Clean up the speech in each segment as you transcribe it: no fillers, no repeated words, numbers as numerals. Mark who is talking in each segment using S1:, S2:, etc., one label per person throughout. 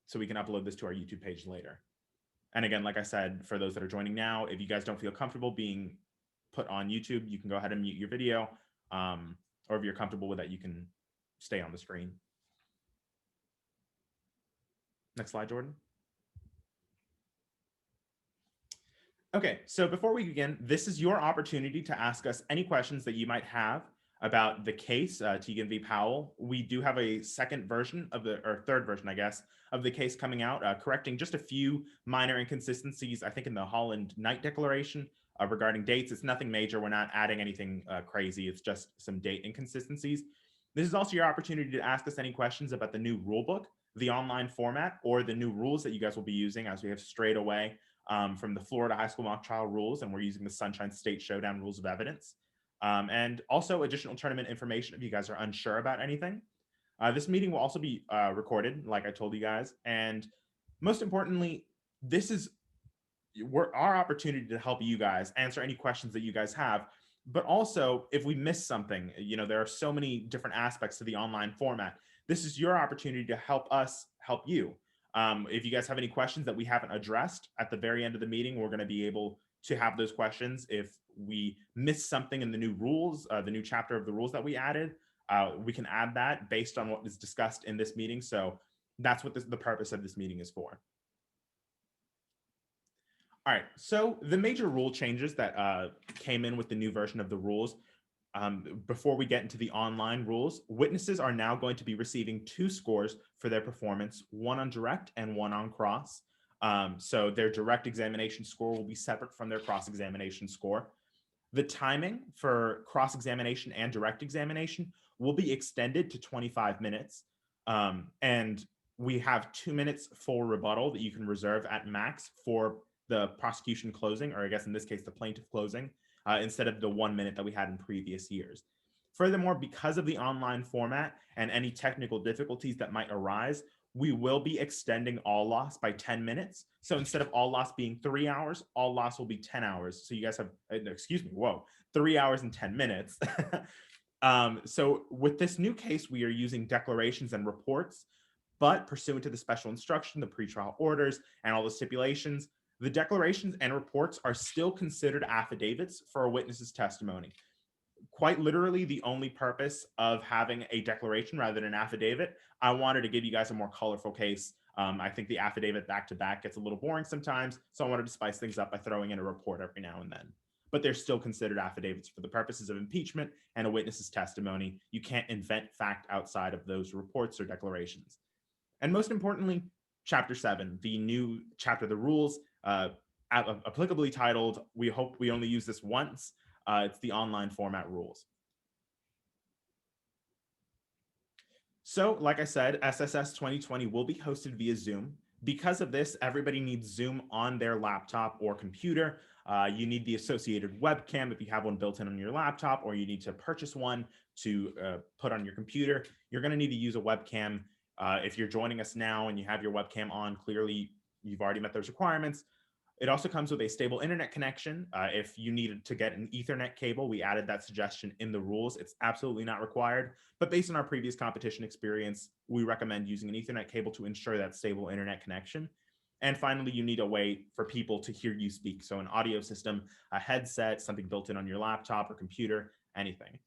S1: so we can upload this to our YouTube page later. And again, like I said, for those that are joining now, if you guys don't feel comfortable being put on YouTube, you can go ahead and mute your video. Or if you're comfortable with that, you can stay on the screen. Next slide, Jordan. Okay, so before we begin, this is your opportunity to ask us any questions that you might have about the case, Teagan v. Powell. We do have a second version of or third version, I guess, of the case coming out, correcting just a few minor inconsistencies, I think, in the Holland Knight Declaration regarding dates. It's nothing major. We're not adding anything crazy. It's just some date inconsistencies. This is also your opportunity to ask us any questions about the new rulebook, the online format, or the new rules that you guys will be using, as we have strayed away from the Florida high school mock trial rules, and we're using the Sunshine State Showdown rules of evidence. And also additional tournament information if you guys are unsure about anything. This meeting will also be recorded, like I told you guys. And most importantly, this is our opportunity to help you guys answer any questions that you guys have. But also, if we miss something, there are so many different aspects to the online format. This is your opportunity to help us help you. If you guys have any questions that we haven't addressed at the very end of the meeting, we're going to be able to have those questions. If we miss something in the new rules, the new chapter of the rules that we added, we can add that based on what is discussed in this meeting. So that's what the purpose of this meeting is for. All right, so the major rule changes that came in with the new version of the rules. Before we get into the online rules, witnesses are now going to be receiving 2 scores for their performance, one on direct and one on cross. So their direct examination score will be separate from their cross-examination score. The timing for cross-examination and direct examination will be extended to 25 minutes. And we have 2 minutes for rebuttal that you can reserve at max for the prosecution closing, or I guess in this case, the plaintiff closing, instead of the 1 minute that we had in previous years. Furthermore, because of the online format and any technical difficulties that might arise, we will be extending all loss by 10 minutes. So instead of all loss being 3 hours, all loss will be 10 hours. So you guys have, 3 hours and 10 minutes. So with this new case, we are using declarations and reports, but pursuant to the special instruction, the pretrial orders, and all the stipulations, the declarations and reports are still considered affidavits for a witness's testimony. Quite literally, the only purpose of having a declaration rather than an affidavit, I wanted to give you guys a more colorful case. I think the affidavit back-to-back gets a little boring sometimes, so I wanted to spice things up by throwing in a report every now and then. But they're still considered affidavits for the purposes of impeachment and a witness's testimony. You can't invent fact outside of those reports or declarations. And most importantly, Chapter 7, the new chapter of the rules, applicably titled, "We hope we only use this once." It's the online format rules. So, like I said, SSS 2020 will be hosted via Zoom. Because of this, everybody needs Zoom on their laptop or computer. You need the associated webcam if you have one built in on your laptop, or you need to purchase one to put on your computer. You're going to need to use a webcam. If you're joining us now and you have your webcam on, clearly you've already met those requirements. It also comes with a stable internet connection. If you needed to get an Ethernet cable, we added that suggestion in the rules. It's absolutely not required, but based on our previous competition experience, we recommend using an Ethernet cable to ensure that stable internet connection. And finally, you need a way for people to hear you speak. So an audio system, a headset, something built in on your laptop or computer, anything.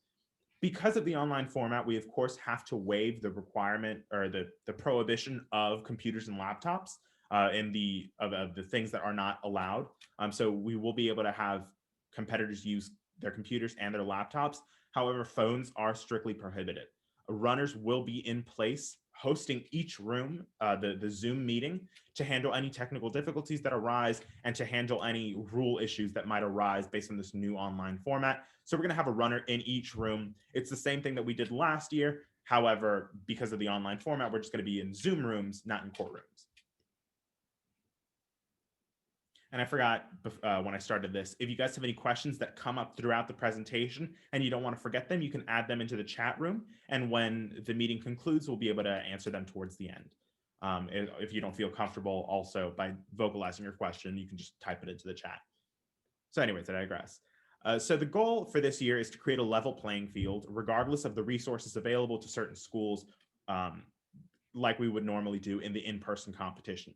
S1: Because of the online format, we of course have to waive the requirement or the prohibition of computers and laptops in the things that are not allowed. So we will be able to have competitors use their computers and their laptops. However, phones are strictly prohibited. Runners will be in place hosting each room, the Zoom meeting, to handle any technical difficulties that arise and to handle any rule issues that might arise based on this new online format. So we're going to have a runner in each room. It's the same thing that we did last year. However, because of the online format, we're just going to be in Zoom rooms, not in courtrooms. And I forgot when I started this, if you guys have any questions that come up throughout the presentation and you don't want to forget them, you can add them into the chat room. And when the meeting concludes, we'll be able to answer them towards the end. If you don't feel comfortable also by vocalizing your question, you can just type it into the chat. So anyways, I digress. So the goal for this year is to create a level playing field, regardless of the resources available to certain schools like we would normally do in the in-person competition.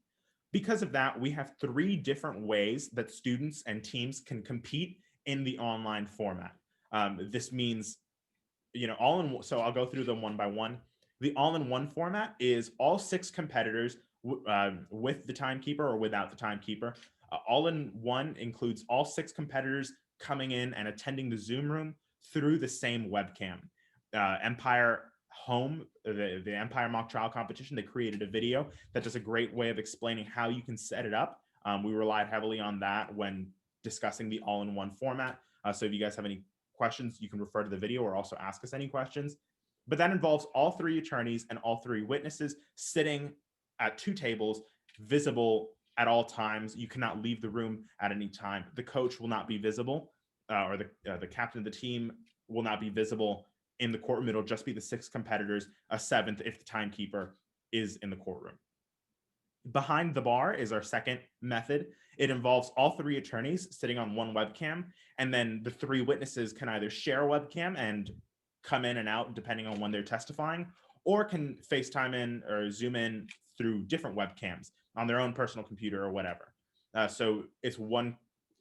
S1: Because of that, we have 3 different ways that students and teams can compete in the online format. This means, so I'll go through them one by one. The all-in-one format is all 6 competitors with the timekeeper or without the timekeeper. All-in-one includes all 6 competitors coming in and attending the Zoom room through the same webcam. Empire Home, the Empire Mock Trial Competition, they created a video that does a great way of explaining how you can set it up. We relied heavily on that when discussing the all-in-one format. So if you guys have any questions, you can refer to the video or also ask us any questions. But that involves all 3 attorneys and all 3 witnesses sitting at 2 tables, visible at all times. You cannot leave the room at any time. The coach will not be visible, or the captain of the team will not be visible in the courtroom. It'll just be the 6 competitors, a 7th if the timekeeper is in the courtroom. Behind the bar is our second method. It involves all 3 attorneys sitting on one webcam, and then the 3 witnesses can either share a webcam and come in and out depending on when they're testifying, or can FaceTime in or Zoom in through different webcams on their own personal computer or whatever. So it's one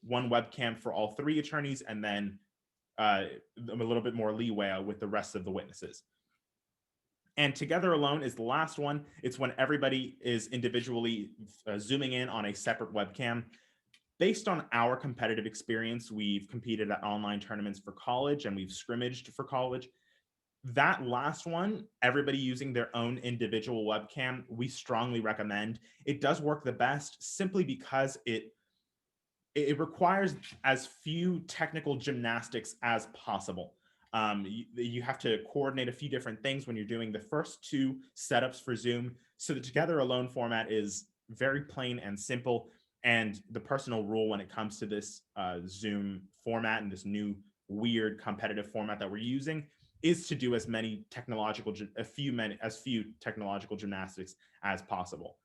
S1: webcam for all 3 attorneys, and then a little bit more leeway with the rest of the witnesses. And together alone is the last one. It's when everybody is individually zooming in on a separate webcam. Based on our competitive experience, we've competed at online tournaments for college and we've scrimmaged for college. That last one, everybody using their own individual webcam, we strongly recommend. It does work the best simply because it requires as few technical gymnastics as possible. You have to coordinate a few different things when you're doing the first 2 setups for Zoom. So the together alone format is very plain and simple. And the personal rule when it comes to this Zoom format and this new weird competitive format that we're using is to do as few technological gymnastics as possible.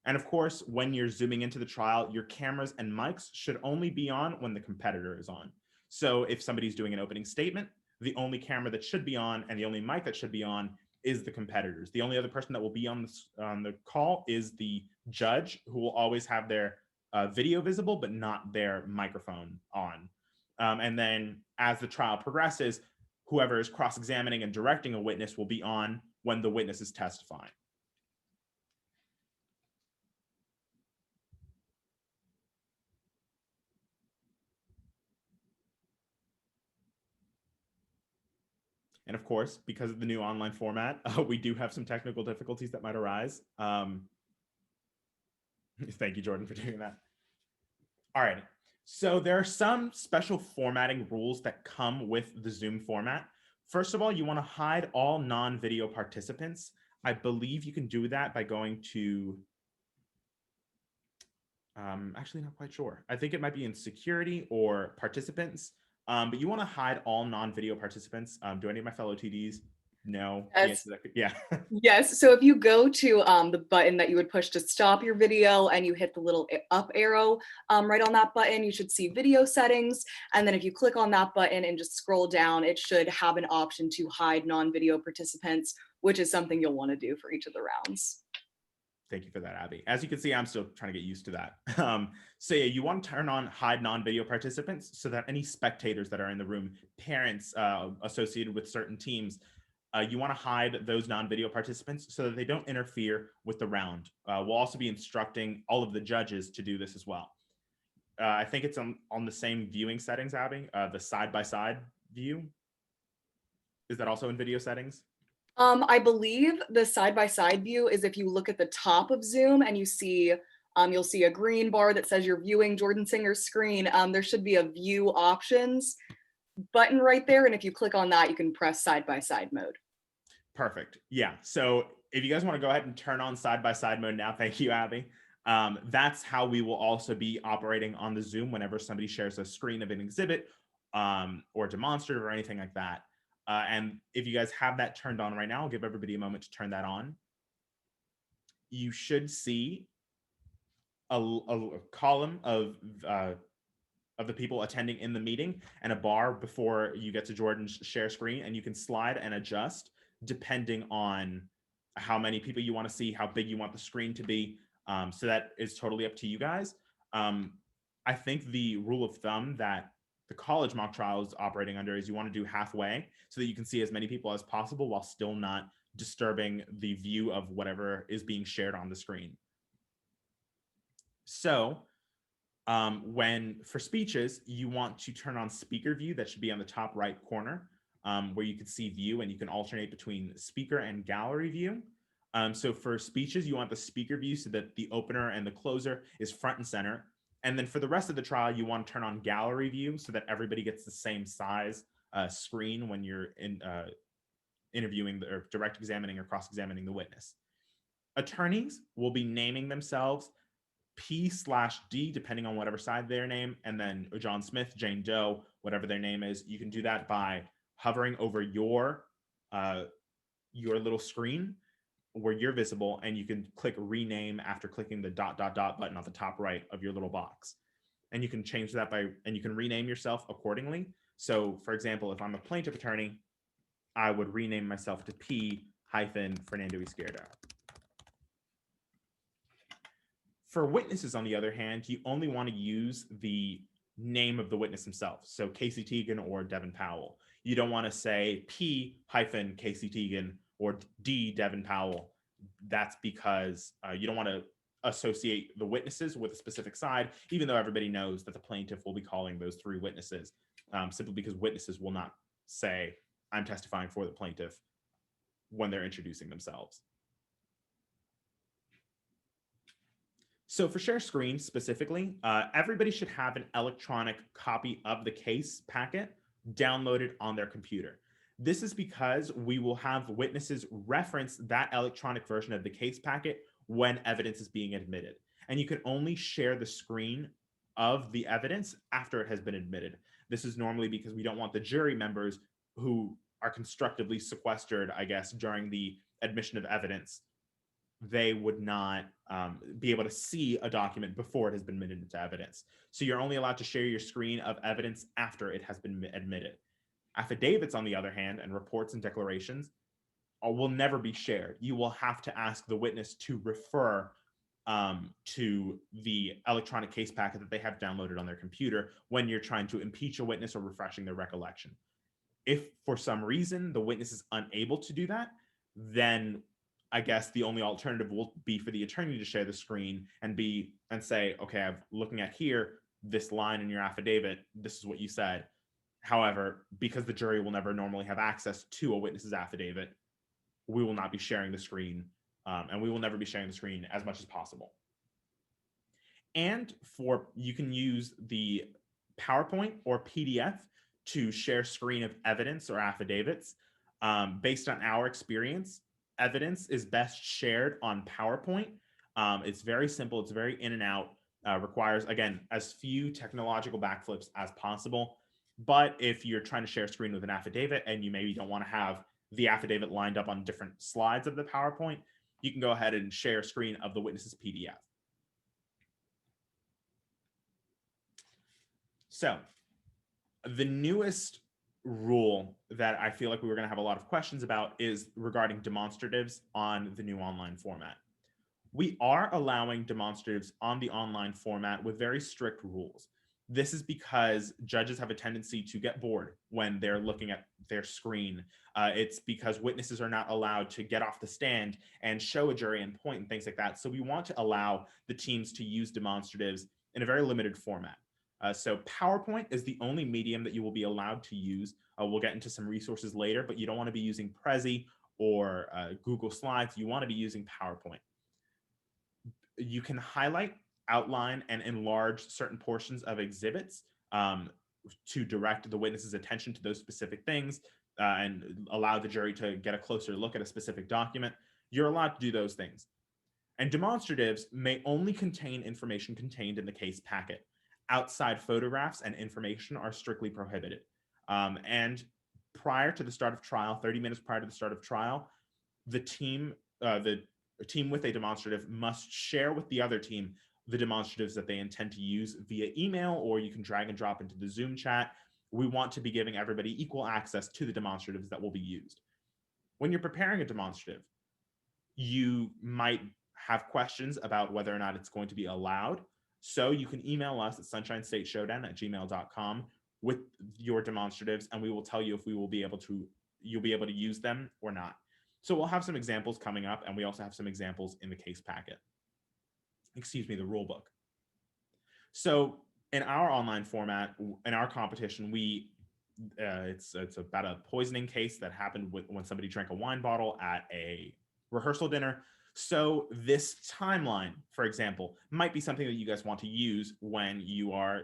S1: And of course, when you're zooming into the trial, your cameras and mics should only be on when the competitor is on. So if somebody's doing an opening statement, the only camera that should be on and the only mic that should be on is the competitors. The only other person that will be on the call is the judge, who will always have their video visible, but not their microphone on. And then as the trial progresses, whoever is cross-examining and directing a witness will be on when the witness is testifying. And of course, because of the new online format, we do have some technical difficulties that might arise. Thank you, Jordan, for doing that. All right. So there are some special formatting rules that come with the Zoom format. First of all, you want to hide all non-video participants. I believe you can do that by going to, actually not quite sure. I think it might be in security or participants. But you want to hide all non-video participants. Do any of my fellow TDs know?
S2: Yes.
S1: Yeah.
S2: Yes. So if you go to the button that you would push to stop your video and you hit the little up arrow right on that button, you should see video settings. And then if you click on that button and just scroll down, it should have an option to hide non-video participants, which is something you'll want to do for each of the rounds.
S1: Thank you for that, Abby. As you can see, I'm still trying to get used to that. So yeah, you want to turn on hide non-video participants so that any spectators that are in the room, parents associated with certain teams, you want to hide those non-video participants so that they don't interfere with the round. We'll also be instructing all of the judges to do this as well. I think it's on the same viewing settings, Abby, the side-by-side view. Is that also in video settings?
S2: I believe the side-by-side view is if you look at the top of Zoom and you see, you'll see a green bar that says you're viewing Jordan Singer's screen. There should be a view options button right there. And if you click on that, you can press side-by-side mode.
S1: Perfect. Yeah. So if you guys want to go ahead and turn on side-by-side mode now, thank you, Abby. That's how we will also be operating on the Zoom whenever somebody shares a screen of an exhibit or demonstrative or anything like that. And if you guys have that turned on right now, I'll give everybody a moment to turn that on. You should see a column of the people attending in the meeting and a bar before you get to Jordan's share screen, and you can slide and adjust depending on how many people you want to see, how big you want the screen to be. So that is totally up to you guys. I think the rule of thumb that the college mock trial is operating under is you want to do halfway so that you can see as many people as possible while still not disturbing the view of whatever is being shared on the screen. So when for speeches, you want to turn on speaker view. That should be on the top right corner, where you can see view, and you can alternate between speaker and gallery view. So for speeches, you want the speaker view so that the opener and the closer is front and center. And then for the rest of the trial, you want to turn on gallery view so that everybody gets the same size screen when you're interviewing or direct examining or cross-examining the witness. Attorneys will be naming themselves P/D, depending on whatever side their name, and then John Smith, Jane Doe, whatever their name is. You can do that by hovering over your little screen where you're visible, and you can click rename after clicking the ... button on the top right of your little box. And you can change that and you can rename yourself accordingly. So for example, if I'm a plaintiff attorney, I would rename myself to P-Fernando Izquierdo. For witnesses, on the other hand, you only want to use the name of the witness himself. So Casey Teigen or Devin Powell. You don't want to say P-Casey Teigen or D Devin Powell. That's because you don't want to associate the witnesses with a specific side, even though everybody knows that the plaintiff will be calling those three witnesses, simply because witnesses will not say, I'm testifying for the plaintiff when they're introducing themselves. So for share screen specifically, everybody should have an electronic copy of the case packet downloaded on their computer. This is because we will have witnesses reference that electronic version of the case packet when evidence is being admitted. And you can only share the screen of the evidence after it has been admitted. This is normally because we don't want the jury members who are constructively sequestered, I guess, during the admission of evidence. They would not be able to see a document before it has been admitted into evidence. So you're only allowed to share your screen of evidence after it has been admitted. Affidavits, on the other hand, and reports and declarations will never be shared. You will have to ask the witness to refer to the electronic case packet that they have downloaded on their computer when you're trying to impeach a witness or refreshing their recollection. If for some reason the witness is unable to do that, then I guess the only alternative will be for the attorney to share the screen and say, okay, I'm looking at here, this line in your affidavit, this is what you said. However, because the jury will never normally have access to a witness's affidavit, we will not be sharing the screen, and we will never be sharing the screen as much as possible. And you can use the PowerPoint or PDF to share screen of evidence or affidavits. Based on our experience, evidence is best shared on PowerPoint. It's very simple. It's very in and out. Requires, again, as few technological backflips as possible. But if you're trying to share a screen with an affidavit and you maybe don't want to have the affidavit lined up on different slides of the PowerPoint, you can go ahead and share a screen of the witness's PDF. So the newest rule that I feel like we were going to have a lot of questions about is regarding demonstratives on the new online format. We are allowing demonstratives on the online format with very strict rules. This is because judges have a tendency to get bored when they're looking at their screen. It's because witnesses are not allowed to get off the stand and show a jury and point and things like that. So we want to allow the teams to use demonstratives in a very limited format. So PowerPoint is the only medium that you will be allowed to use. We'll get into some resources later, but you don't want to be using Prezi or Google Slides. You want to be using PowerPoint. You can highlight, outline, and enlarge certain portions of exhibits to direct the witness's attention to those specific things and allow the jury to get a closer look at a specific document. You're allowed to do those things. And demonstratives may only contain information contained in the case packet. Outside photographs and information are strictly prohibited. And prior to the start of trial, 30 minutes prior to the start of trial, the team with a demonstrative must share with the other team the demonstratives that they intend to use via email, or you can drag and drop into the Zoom chat. We want to be giving everybody equal access to the demonstratives that will be used. When you're preparing a demonstrative, you might have questions about whether or not it's going to be allowed. So you can email us at sunshinestateshowdown@gmail.com with your demonstratives, and we will tell you if you'll be able to use them or not. So we'll have some examples coming up, and we also have some examples in the case packet. Excuse me, the rule book. So in our online format, in our competition, it's about a poisoning case that happened when somebody drank a wine bottle at a rehearsal dinner. So this timeline, for example, might be something that you guys want to use when you are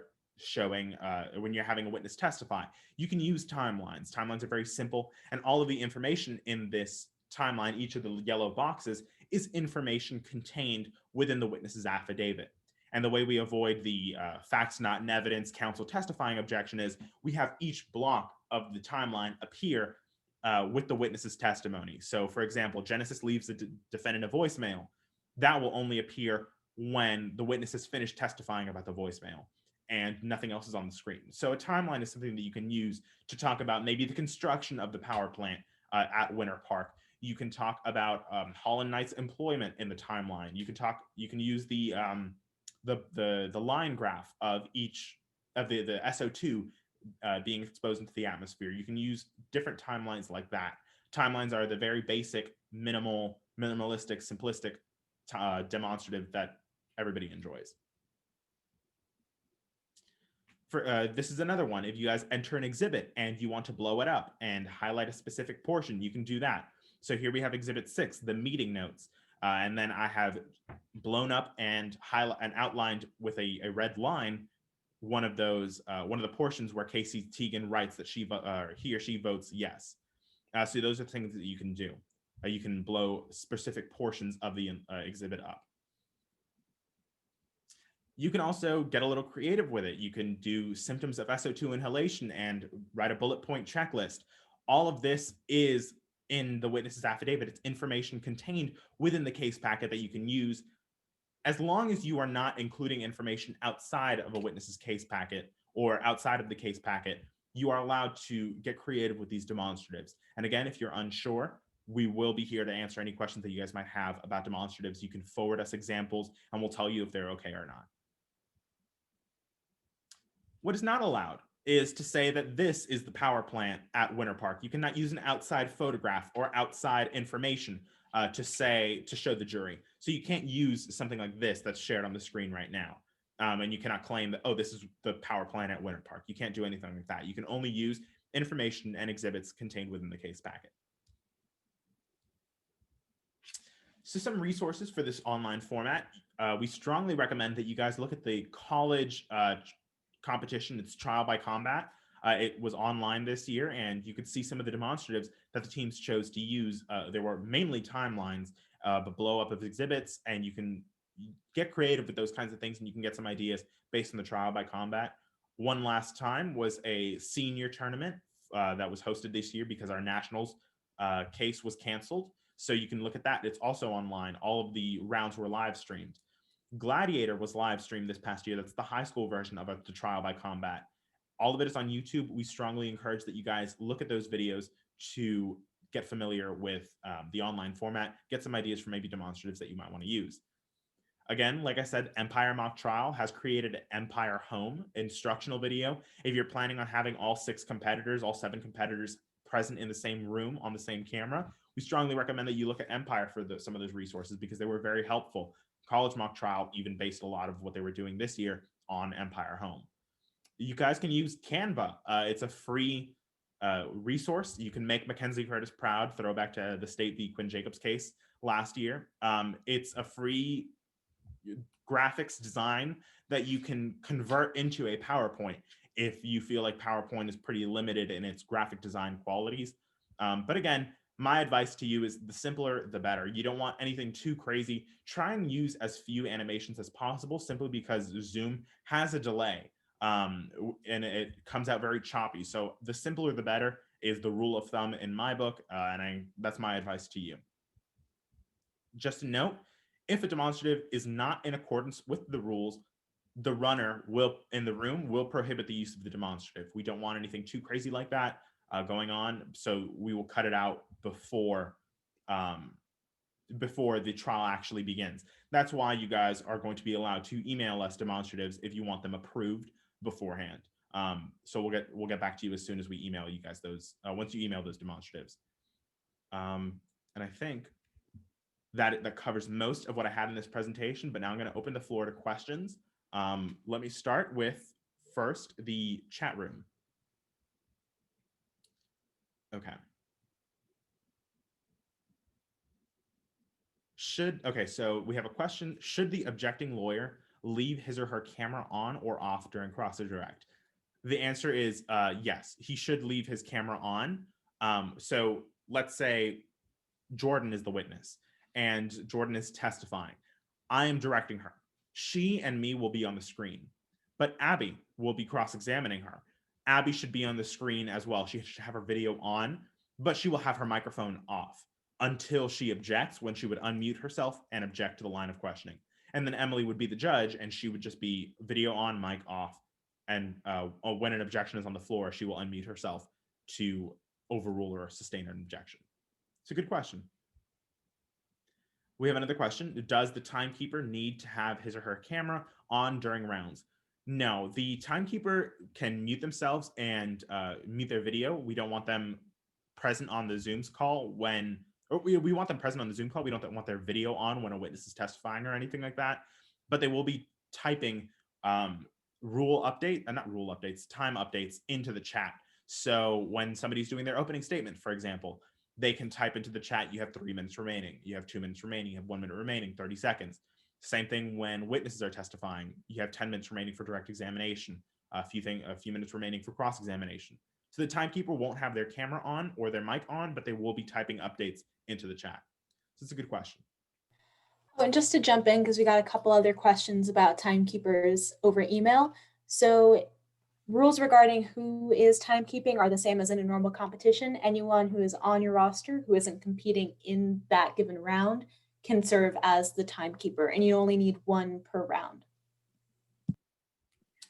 S1: when you're having a witness testify. You can use timelines. Timelines are very simple, and all of the information in this timeline, each of the yellow boxes, is information contained within the witness's affidavit. And the way we avoid the facts not in evidence counsel testifying objection is we have each block of the timeline appear with the witness's testimony. So, for example, Genesis leaves the defendant a voicemail. That will only appear when the witness has finished testifying about the voicemail and nothing else is on the screen. So a timeline is something that you can use to talk about maybe the construction of the power plant at Winter Park. You can talk about Holland Knight's employment in the timeline. You can use the line graph of each of the SO2 being exposed into the atmosphere. You can use different timelines like that. Timelines are the very basic, minimalistic, simplistic demonstrative that everybody enjoys. This is another one. If you guys enter an exhibit and you want to blow it up and highlight a specific portion, you can do that. So here we have Exhibit 6, the meeting notes. And then I have blown up and outlined with a red line one of the portions where Casey Teigen writes that he or she votes yes. So those are things that you can do. You can blow specific portions of the exhibit up. You can also get a little creative with it. You can do symptoms of SO2 inhalation and write a bullet point checklist. All of this is in the witness's affidavit. It's information contained within the case packet that you can use as long as you are not including information outside of a witness's case packet or outside of the case packet. You are allowed to get creative with these demonstratives. And again, if you're unsure, we will be here to answer any questions that you guys might have about demonstratives. You can forward us examples and we'll tell you if they're okay or not. What is not allowed is to say that this is the power plant at Winter Park. You cannot use an outside photograph or outside information to show the jury. So you can't use something like this that's shared on the screen right now. And you cannot claim that, oh, this is the power plant at Winter Park. You can't do anything like that. You can only use information and exhibits contained within the case packet. So some resources for this online format. We strongly recommend that you guys look at the college competition. It's trial by combat. It was online this year, and you could see some of the demonstratives that the teams chose to use. There were mainly timelines, but blow up of exhibits, and you can get creative with those kinds of things, and you can get some ideas based on the trial by combat. One last time was a senior tournament that was hosted this year because our nationals case was canceled. So you can look at that. It's also online. All of the rounds were live streamed. Gladiator was live streamed this past year. That's the high school version of the trial by combat. All of it is on YouTube. We strongly encourage that you guys look at those videos to get familiar with the online format, get some ideas for maybe demonstratives that you might want to use. Again, like I said, Empire Mock Trial has created an Empire Home instructional video. If you're planning on having all 7 competitors present in the same room on the same camera, we strongly recommend that you look at Empire for some of those resources because they were very helpful. College Mock Trial even based a lot of what they were doing this year on Empire Home. You guys can use Canva. It's a free resource. You can make Mackenzie Curtis proud, throwback to the State v. Quinn Jacobs case last year. It's a free graphics design that you can convert into a PowerPoint if you feel like PowerPoint is pretty limited in its graphic design qualities. But again, my advice to you is the simpler, the better. You don't want anything too crazy. Try and use as few animations as possible simply because Zoom has a delay and it comes out very choppy. So the simpler, the better is the rule of thumb in my book. That's my advice to you. Just a note, if a demonstrative is not in accordance with the rules, the runner in the room will prohibit the use of the demonstrative. We don't want anything too crazy like that going on, so we will cut it out before before the trial actually begins. That's why you guys are going to be allowed to email us demonstratives if you want them approved beforehand. So we'll get back to you as soon as we email you guys those, once you email those demonstratives. And I think that covers most of what I had in this presentation, but now I'm going to open the floor to questions. Let me start with first the chat room. Okay. Okay, so we have a question. Should the objecting lawyer leave his or her camera on or off during cross or direct? The answer is yes, he should leave his camera on. So let's say Jordan is the witness and Jordan is testifying. I am directing her. She and me will be on the screen, but Abby will be cross-examining her. Abby should be on the screen as well. She should have her video on, but she will have her microphone off until she objects, when she would unmute herself and object to the line of questioning. And then Emily would be the judge, and she would just be video on, mic off. And when an objection is on the floor, she will unmute herself to overrule or sustain an objection. It's a good question. We have another question. Does the timekeeper need to have his or her camera on during rounds? No, the timekeeper can mute themselves and mute their video. We don't want them present on the Zoom's call when, or we want them present on the Zoom call. We don't want their video on when a witness is testifying or anything like that, but they will be typing time updates into the chat. So when somebody's doing their opening statement, for example, they can type into the chat, you have 3 minutes remaining, you have 2 minutes remaining, you have 1 minute remaining, 30 seconds. Same thing when witnesses are testifying, you have 10 minutes remaining for direct examination, a few minutes remaining for cross-examination. So the timekeeper won't have their camera on or their mic on, but they will be typing updates into the chat. So it's a good question.
S3: Oh, and just to jump in, because we got a couple other questions about timekeepers over email. So rules regarding who is timekeeping are the same as in a normal competition. Anyone who is on your roster who isn't competing in that given round can serve as the timekeeper, and you only need 1 per round.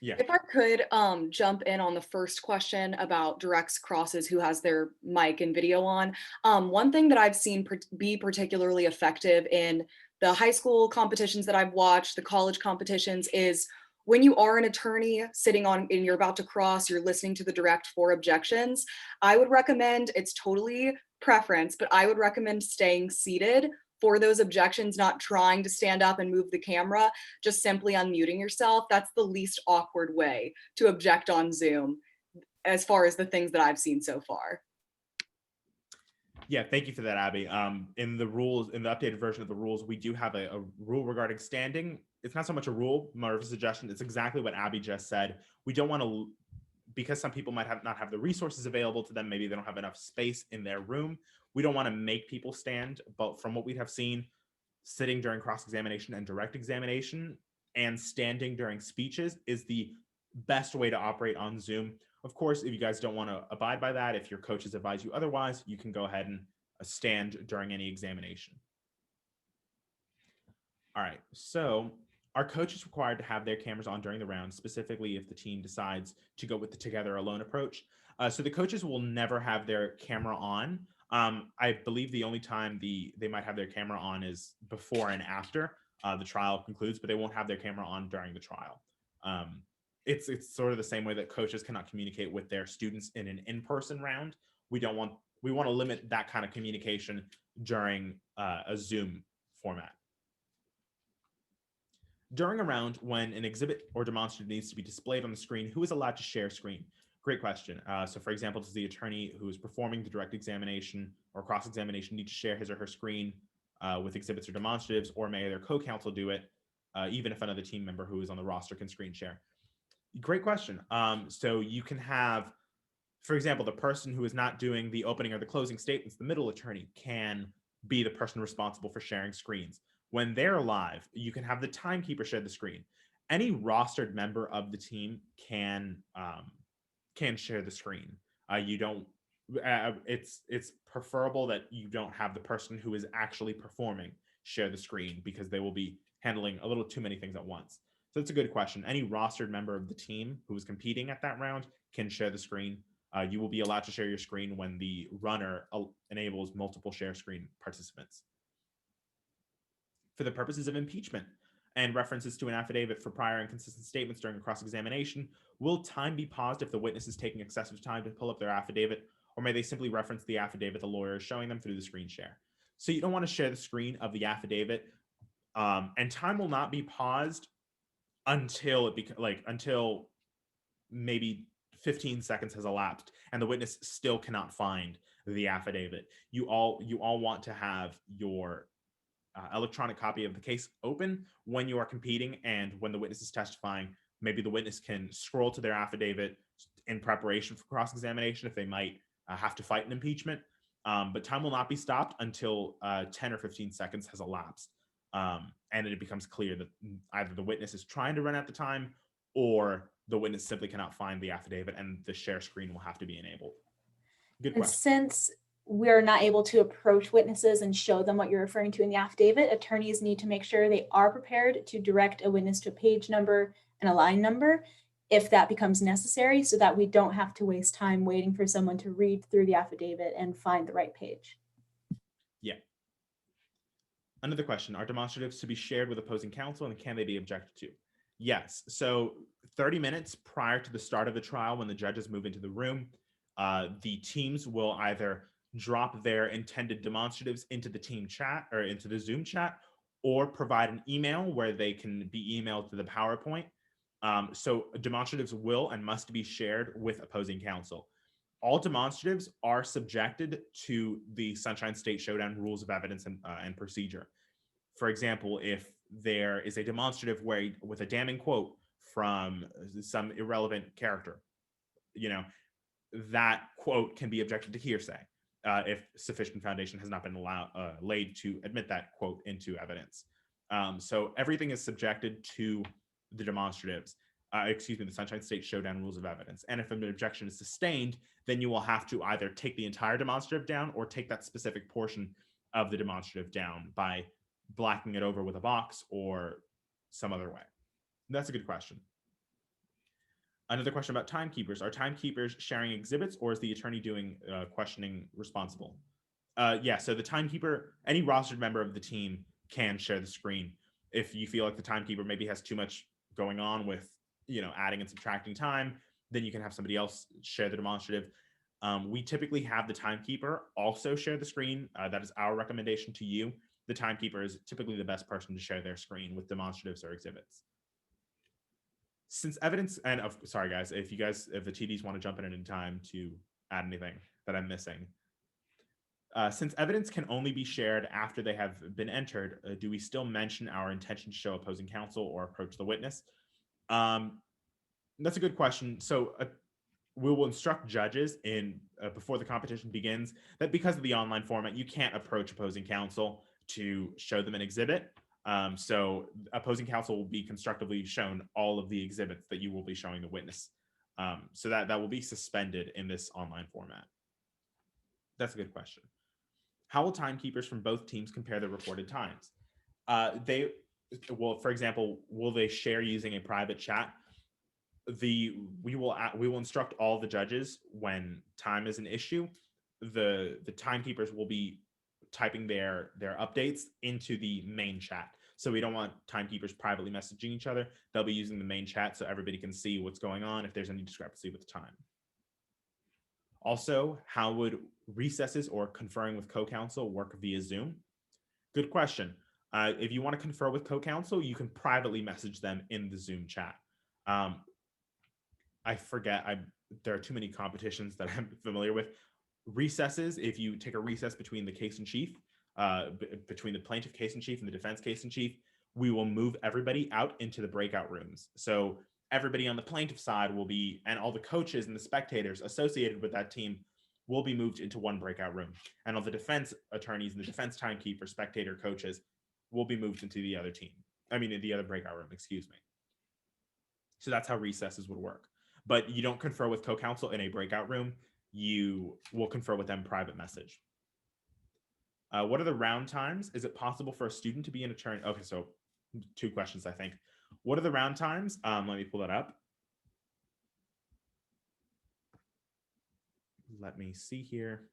S2: Yeah. If I could jump in on the first question about directs, crosses, who has their mic and video on. One thing that I've seen be particularly effective in the high school competitions that I've watched, the college competitions, is when you are an attorney sitting on and you're about to cross, you're listening to the direct for objections, I would recommend, it's totally preference, but I would recommend staying seated for those objections, not trying to stand up and move the camera, just simply unmuting yourself. That's the least awkward way to object on Zoom, as far as the things that I've seen so far.
S1: Yeah, thank you for that, Abby. In the rules, in the updated version of the rules, we do have a rule regarding standing. It's not so much a rule, more of a suggestion. It's exactly what Abby just said. We don't want to, because some people might not have the resources available to them, maybe they don't have enough space in their room. We don't want to make people stand, but from what we have seen, sitting during cross-examination and direct examination and standing during speeches is the best way to operate on Zoom. Of course, if you guys don't want to abide by that, if your coaches advise you otherwise, you can go ahead and stand during any examination. All right, so our coach is required to have their cameras on during the round, specifically if the team decides to go with the together alone approach. So the coaches will never have their camera on. I believe the only time they might have their camera on is before and after the trial concludes, but they won't have their camera on during the trial. It's sort of the same way that coaches cannot communicate with their students in an in-person round. We want to limit that kind of communication during a Zoom format. During a round, when an exhibit or demonstrative needs to be displayed on the screen, who is allowed to share screen? Great question. So for example, does the attorney who is performing the direct examination or cross-examination need to share his or her screen with exhibits or demonstratives, or may their co-counsel do it, even if another team member who is on the roster can screen share? Great question. So you can have, for example, the person who is not doing the opening or the closing statements, the middle attorney, can be the person responsible for sharing screens. When they're live, you can have the timekeeper share the screen. Any rostered member of the team can share the screen. It's preferable that you don't have the person who is actually performing share the screen, because they will be handling a little too many things at once. So it's a good question. Any rostered member of the team who is competing at that round can share the screen. You will be allowed to share your screen when the runner enables multiple share screen participants. For the purposes of impeachment and references to an affidavit for prior inconsistent statements during a cross-examination, will time be paused if the witness is taking excessive time to pull up their affidavit, or may they simply reference the affidavit the lawyer is showing them through the screen share? So you don't want to share the screen of the affidavit, and time will not be paused until until maybe 15 seconds has elapsed and the witness still cannot find the affidavit. You all want to have your electronic copy of the case open when you are competing, and when the witness is testifying, maybe the witness can scroll to their affidavit in preparation for cross-examination if they might have to fight an impeachment. But time will not be stopped until 10 or 15 seconds has elapsed. And it becomes clear that either the witness is trying to run out the time, or the witness simply cannot find the affidavit and the share screen will have to be enabled. Good
S3: And
S1: question.
S3: since we're not able to approach witnesses and show them what you're referring to in the affidavit, attorneys need to make sure they are prepared to direct a witness to a page number and a line number if that becomes necessary, so that we don't have to waste time waiting for someone to read through the affidavit and find the right page.
S1: Yeah. Another question, are demonstratives to be shared with opposing counsel, and can they be objected to? Yes. So 30 minutes prior to the start of the trial, when the judges move into the room, the teams will either drop their intended demonstratives into the team chat or into the Zoom chat, or provide an email where they can be emailed to the PowerPoint. So demonstratives will and must be shared with opposing counsel. All demonstratives are subjected to the Sunshine State Showdown rules of evidence and procedure. For example, if there is a demonstrative where with a damning quote from some irrelevant character, that quote can be objected to hearsay if sufficient foundation has not been laid to admit that quote into evidence. So everything is subjected to the demonstratives, the Sunshine State Showdown rules of evidence. And if an objection is sustained, then you will have to either take the entire demonstrative down or take that specific portion of the demonstrative down by blacking it over with a box or some other way. That's a good question. Another question about timekeepers. Are timekeepers sharing exhibits, or is the attorney doing questioning responsible? Yeah, so the timekeeper, any rostered member of the team can share the screen. If you feel like the timekeeper maybe has too much going on with, adding and subtracting time, then you can have somebody else share the demonstrative. We typically have the timekeeper also share the screen. That is our recommendation to you. The timekeeper is typically the best person to share their screen with demonstratives or exhibits. Since evidence, and sorry guys, if the TDs want to jump in at any time to add anything that I'm missing. Since evidence can only be shared after they have been entered, do we still mention our intention to show opposing counsel or approach the witness? That's a good question. So we will instruct judges before the competition begins that because of the online format, you can't approach opposing counsel to show them an exhibit. So opposing counsel will be constructively shown all of the exhibits that you will be showing the witness. So that will be suspended in this online format. That's a good question. How will timekeepers from both teams compare the reported times? For example, will they share using a private chat? We will instruct all the judges when time is an issue. The timekeepers will be typing their updates into the main chat. So we don't want timekeepers privately messaging each other. They'll be using the main chat so everybody can see what's going on if there's any discrepancy with the time. Also, how would recesses or conferring with co-counsel work via Zoom? Good question. If you want to confer with co-counsel, you can privately message them in the Zoom chat. I forget, there are too many competitions that I'm familiar with. Recesses, if you take a recess between the case in chief, between the plaintiff case in chief and the defense case in chief, we will move everybody out into the breakout rooms. So everybody on the plaintiff side will be, and all the coaches and the spectators associated with that team will be moved into one breakout room. And all the defense attorneys and the defense timekeeper, spectator coaches will be moved into the other the other breakout room, excuse me. So that's how recesses would work. But you don't confer with co-counsel in a breakout room. You will confer with them private message. What are the round times? Is it possible for a student to be an attorney? Okay, so 2 questions, I think. What are the round times? Let me pull that up. Let me see here.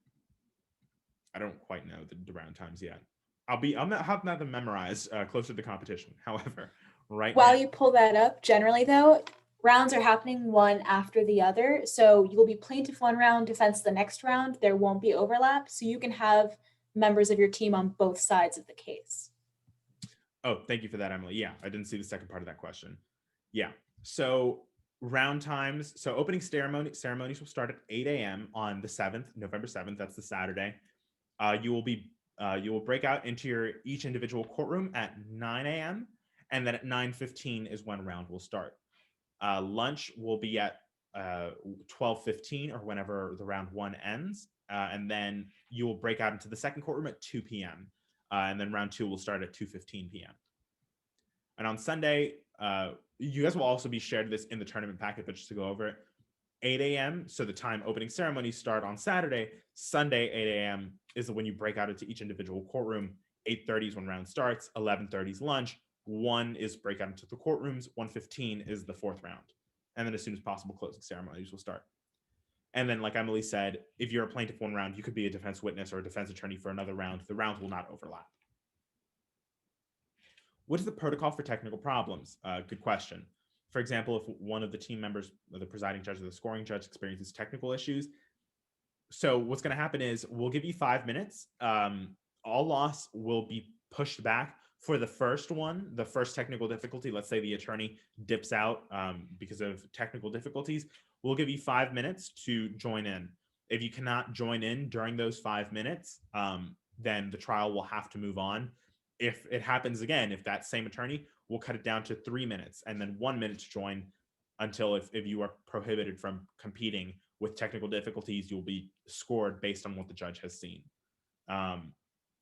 S1: I don't quite know the round times yet. I'm not having that memorized closer to the competition. However, right
S3: While
S1: now,
S3: you pull that up, generally though, rounds are happening one after the other. So you will be plaintiff one round, defense the next round. There won't be overlap. So you can have members of your team on both sides of the case.
S1: oh, thank you for that, Emily. Yeah, I didn't see the second part of that question. Yeah. So round times. So opening ceremonies will start at 8 a.m. on the 7th, November 7th. That's the Saturday. You will break out into your each individual courtroom at 9 a.m. and then at 9:15 is when round will start. Lunch will be at 12:15 or whenever the round one ends, and then you will break out into the second courtroom at 2 p.m. And then round two will start at 2:15 p.m. And on Sunday, you guys will also be shared this in the tournament packet, but just to go over it, 8 a.m. So the time opening ceremonies start on Saturday. Sunday, 8 a.m. is when you break out into each individual courtroom. 8:30 is when round starts. 11:30 is lunch. 1 is break out into the courtrooms. 1:15 is the fourth round. And then as soon as possible, closing ceremonies will start. And then, like Emily said, if you're a plaintiff one round, you could be a defense witness or a defense attorney for another round. The rounds will not overlap. What is the protocol for technical problems? Good question. For example, if one of the team members, the presiding judge or the scoring judge, experiences technical issues, so what's going to happen is we'll give you 5 minutes. All loss will be pushed back for the first one, the first technical difficulty. Let's say the attorney dips out because of technical difficulties. We'll give you 5 minutes to join in. If you cannot join in during those 5 minutes, then the trial will have to move on. If it happens again, if that same attorney, we'll cut it down to 3 minutes and then 1 minute to join until if you are prohibited from competing with technical difficulties, you'll be scored based on what the judge has seen.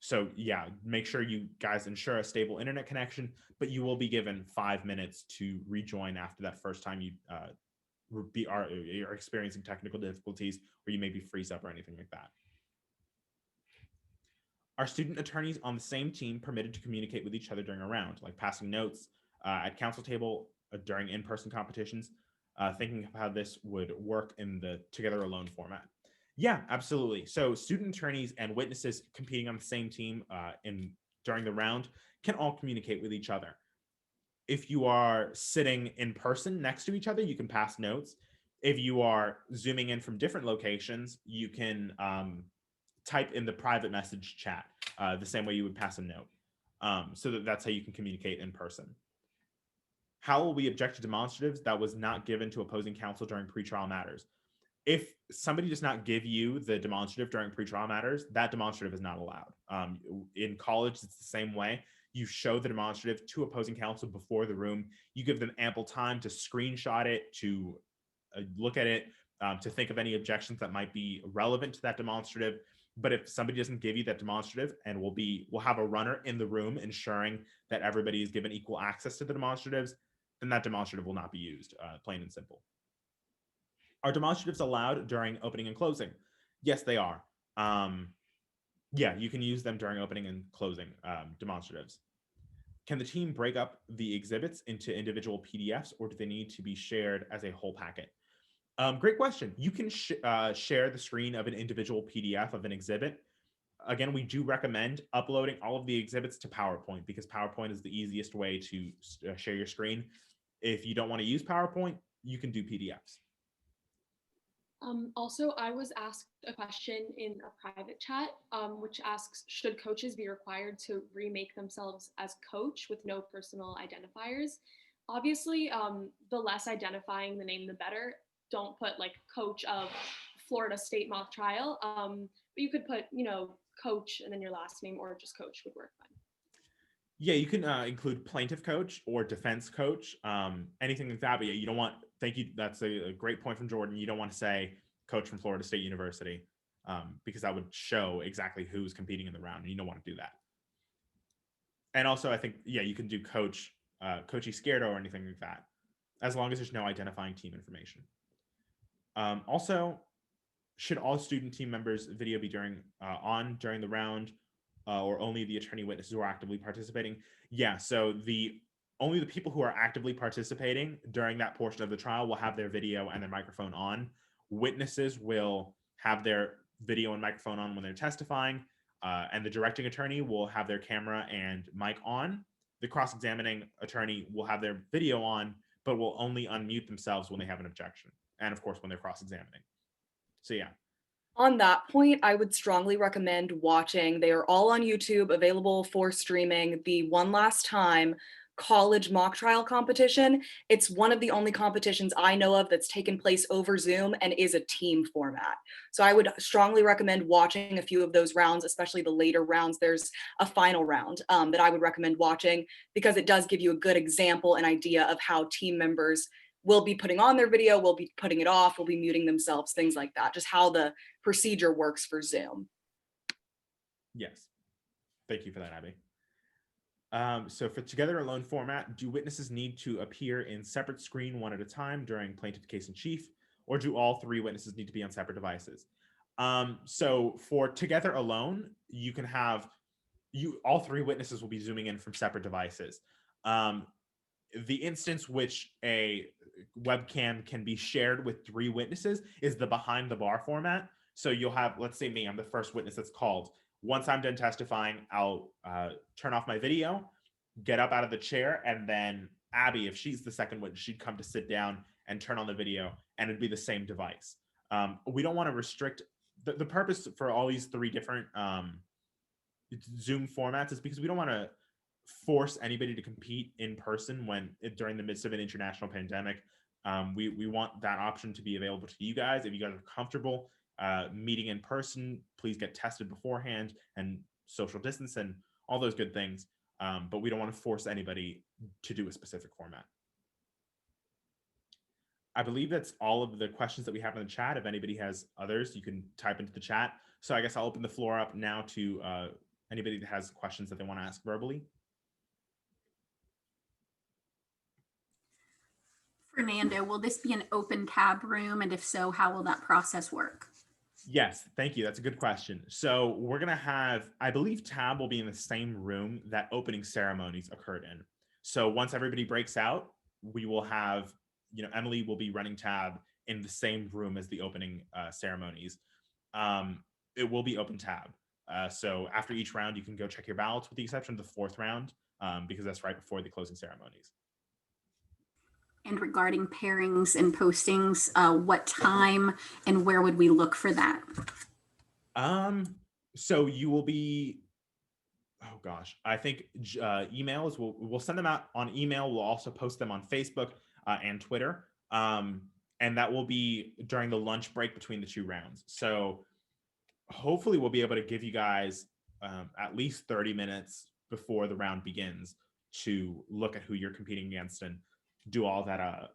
S1: So yeah, make sure you guys ensure a stable internet connection, but you will be given 5 minutes to rejoin after that first time you are experiencing technical difficulties, or you maybe freeze up or anything like that. Are student attorneys on the same team permitted to communicate with each other during a round, like passing notes at council table during in-person competitions? Thinking of how this would work in the together alone format. Yeah, absolutely. So student attorneys and witnesses competing on the same team during the round can all communicate with each other. If you are sitting in person next to each other, you can pass notes. If you are zooming in from different locations, you can type in the private message chat the same way you would pass a note. So that's how you can communicate in person. How will we object to demonstratives that was not given to opposing counsel during pretrial matters? If somebody does not give you the demonstrative during pretrial matters, that demonstrative is not allowed. In college, it's the same way. You show the demonstrative to opposing counsel before the room. You give them ample time to screenshot it, to look at it, to think of any objections that might be relevant to that demonstrative. But if somebody doesn't give you that demonstrative, and we'll have a runner in the room ensuring that everybody is given equal access to the demonstratives, then that demonstrative will not be used, plain and simple. Are demonstratives allowed during opening and closing? Yes, they are. Yeah, you can use them during opening and closing demonstratives. Can the team break up the exhibits into individual PDFs, or do they need to be shared as a whole packet? Great question. You can share the screen of an individual PDF of an exhibit. Again, we do recommend uploading all of the exhibits to PowerPoint because PowerPoint is the easiest way to share your screen. If you don't want to use PowerPoint, you can do PDFs.
S4: Also, I was asked a question in a private chat, which asks, should coaches be required to remake themselves as coach with no personal identifiers? Obviously, the less identifying the name, the better. Don't put like coach of Florida State Mock Trial, but you could put, coach and then your last name, or just coach would work fine.
S1: Yeah, you can include plaintiff coach or defense coach, anything like that. But yeah, you don't want, thank you. That's a great point from Jordan. You don't want to say coach from Florida State University because that would show exactly who's competing in the round. And you don't want to do that. And also, I think, yeah, you can do coach, Coachy Scardo or anything like that, as long as there's no identifying team information. Also, should all student team members' video be on during the round? Or only the attorney witnesses who are actively participating? Yeah, so only the people who are actively participating during that portion of the trial will have their video and their microphone on. Witnesses will have their video and microphone on when they're testifying. And the directing attorney will have their camera and mic on. The cross-examining attorney will have their video on, but will only unmute themselves when they have an objection. And of course, when they're cross-examining. So yeah.
S2: On that point, I would strongly recommend watching. They are all on YouTube, available for streaming. The One Last Time college mock trial competition. It's one of the only competitions I know of that's taken place over Zoom and is a team format. So I would strongly recommend watching a few of those rounds, especially the later rounds. There's a final round that I would recommend watching because it does give you a good example and idea of how team members will be putting on their video, will be putting it off, will be muting themselves, things like that, just how the procedure works for Zoom.
S1: Yes. Thank you for that, Abby. So for together alone format, do witnesses need to appear in separate screen one at a time during plaintiff case in chief, or do all three witnesses need to be on separate devices? So for together alone, you can have all three witnesses will be zooming in from separate devices. The instance which a webcam can be shared with three witnesses is the behind the bar format. So you'll have, let's say me, I'm the first witness that's called. Once I'm done testifying, I'll turn off my video, get up out of the chair, and then Abby, if she's the second witness, she'd come to sit down and turn on the video, and it'd be the same device. We don't want to restrict, the purpose for all these three different Zoom formats is because we don't want to force anybody to compete in person during the midst of an international pandemic. We want that option to be available to you guys. If you guys are comfortable meeting in person, please get tested beforehand and social distance and all those good things. But we don't want to force anybody to do a specific format. I believe that's all of the questions that we have in the chat. If anybody has others, you can type into the chat. So I guess I'll open the floor up now to anybody that has questions that they want to ask verbally.
S5: Fernando, will this be an open tab room? And if so, how will that process work?
S1: Yes, thank you. That's a good question. So we're going to have, I believe tab will be in the same room that opening ceremonies occurred in. So once everybody breaks out, we will have, Emily will be running tab in the same room as the opening ceremonies. It will be open tab. So after each round, you can go check your ballots with the exception of the fourth round, because that's right before the closing ceremonies.
S5: And regarding pairings and postings, what time and where would we look for that?
S1: So you will be, oh gosh, I think emails, we'll send them out on email. We'll also post them on Facebook and Twitter. And that will be during the lunch break between the two rounds. So hopefully we'll be able to give you guys at least 30 minutes before the round begins to look at who you're competing against and do all that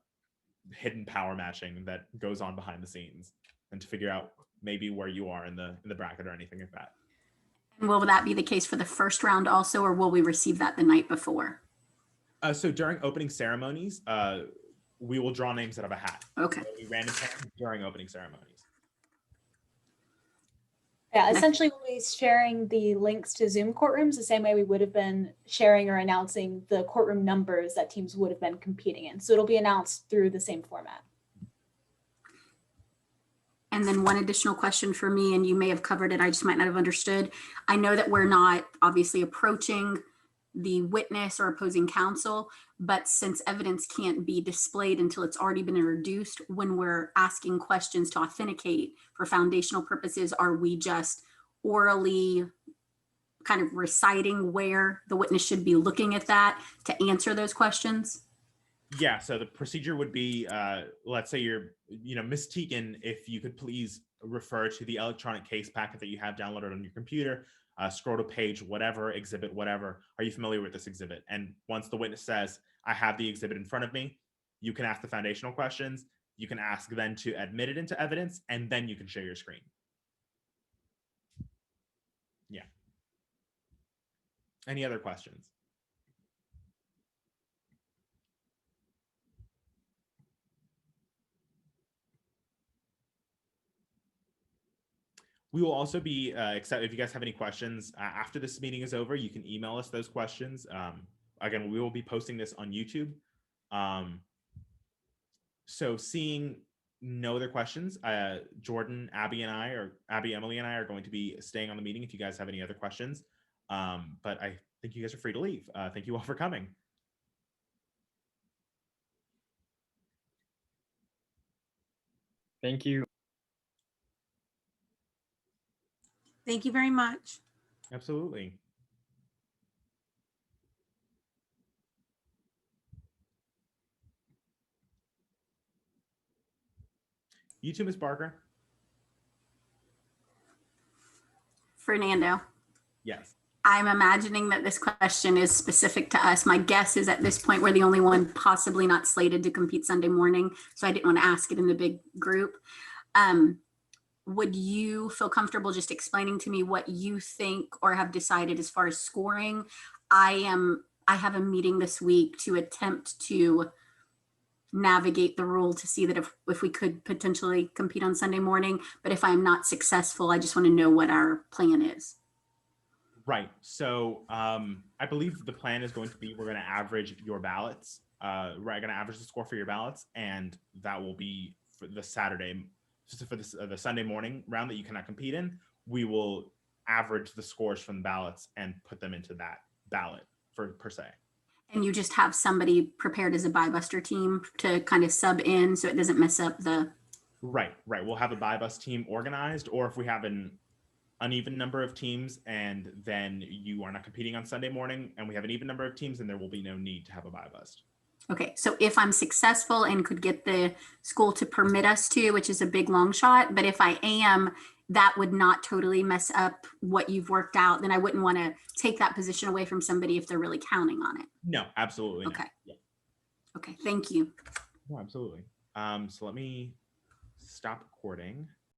S1: hidden power matching that goes on behind the scenes, and to figure out maybe where you are in the bracket or anything like that.
S5: And will that be the case for the first round also, or will we receive that the night before?
S1: So during opening ceremonies, we will draw names out of a hat.
S5: Okay.
S1: So we random pair during opening ceremonies.
S3: Yeah, essentially we'll be sharing the links to Zoom courtrooms the same way we would have been sharing or announcing the courtroom numbers that teams would have been competing in. So it'll be announced through the same format.
S5: And then one additional question for me, and you may have covered it, I just might not have understood. I know that we're not obviously approaching the witness or opposing counsel, but since evidence can't be displayed until it's already been introduced, when we're asking questions to authenticate for foundational purposes, are we just orally kind of reciting where the witness should be looking at that to answer those questions?
S1: Yeah, so the procedure would be, let's say you're, Ms. Teagan, if you could please refer to the electronic case packet that you have downloaded on your computer, scroll to page whatever, exhibit whatever. Are you familiar with this exhibit? And once the witness says, I have the exhibit in front of me, you can ask the foundational questions. You can ask then to admit it into evidence, and then you can share your screen. Yeah. Any other questions? We will also be, except if you guys have any questions after this meeting is over, you can email us those questions. Again, we will be posting this on YouTube. So seeing no other questions, Jordan, Abby, Emily, and I are going to be staying on the meeting if you guys have any other questions. But I think you guys are free to leave. Thank you all for coming.
S6: Thank you.
S7: Thank you very much.
S1: Absolutely. You too, Ms. Barker.
S5: Fernando,
S1: Yes.
S5: I'm imagining that this question is specific to us. My guess is at this point, we're the only one possibly not slated to compete Sunday morning. So I didn't want to ask it in the big group. Would you feel comfortable just explaining to me what you think or have decided as far as scoring? I have a meeting this week to attempt to navigate the rule to see that if we could potentially compete on Sunday morning, but if I'm not successful, I just want to know what our plan is.
S1: Right. So I believe the plan is going to be, we're going to average your ballots. We're going to average the score for your ballots, and that will be for the Saturday. So for the Sunday morning round that you cannot compete in, we will average the scores from the ballots and put them into that ballot per se.
S5: And you just have somebody prepared as a buy buster team to kind of sub in so it doesn't mess up the.
S1: Right. We'll have a buy bus team organized, or if we have an uneven number of teams and then you are not competing on Sunday morning and we have an even number of teams, then there will be no need to have a buy bust.
S5: Okay, so if I'm successful and could get the school to permit us to, which is a big long shot, but if I am, that would not totally mess up what you've worked out, then I wouldn't want to take that position away from somebody if they're really counting on it.
S1: No, absolutely not.
S5: Okay.
S1: Yeah.
S5: Okay, thank you.
S1: No, absolutely. So let me stop recording.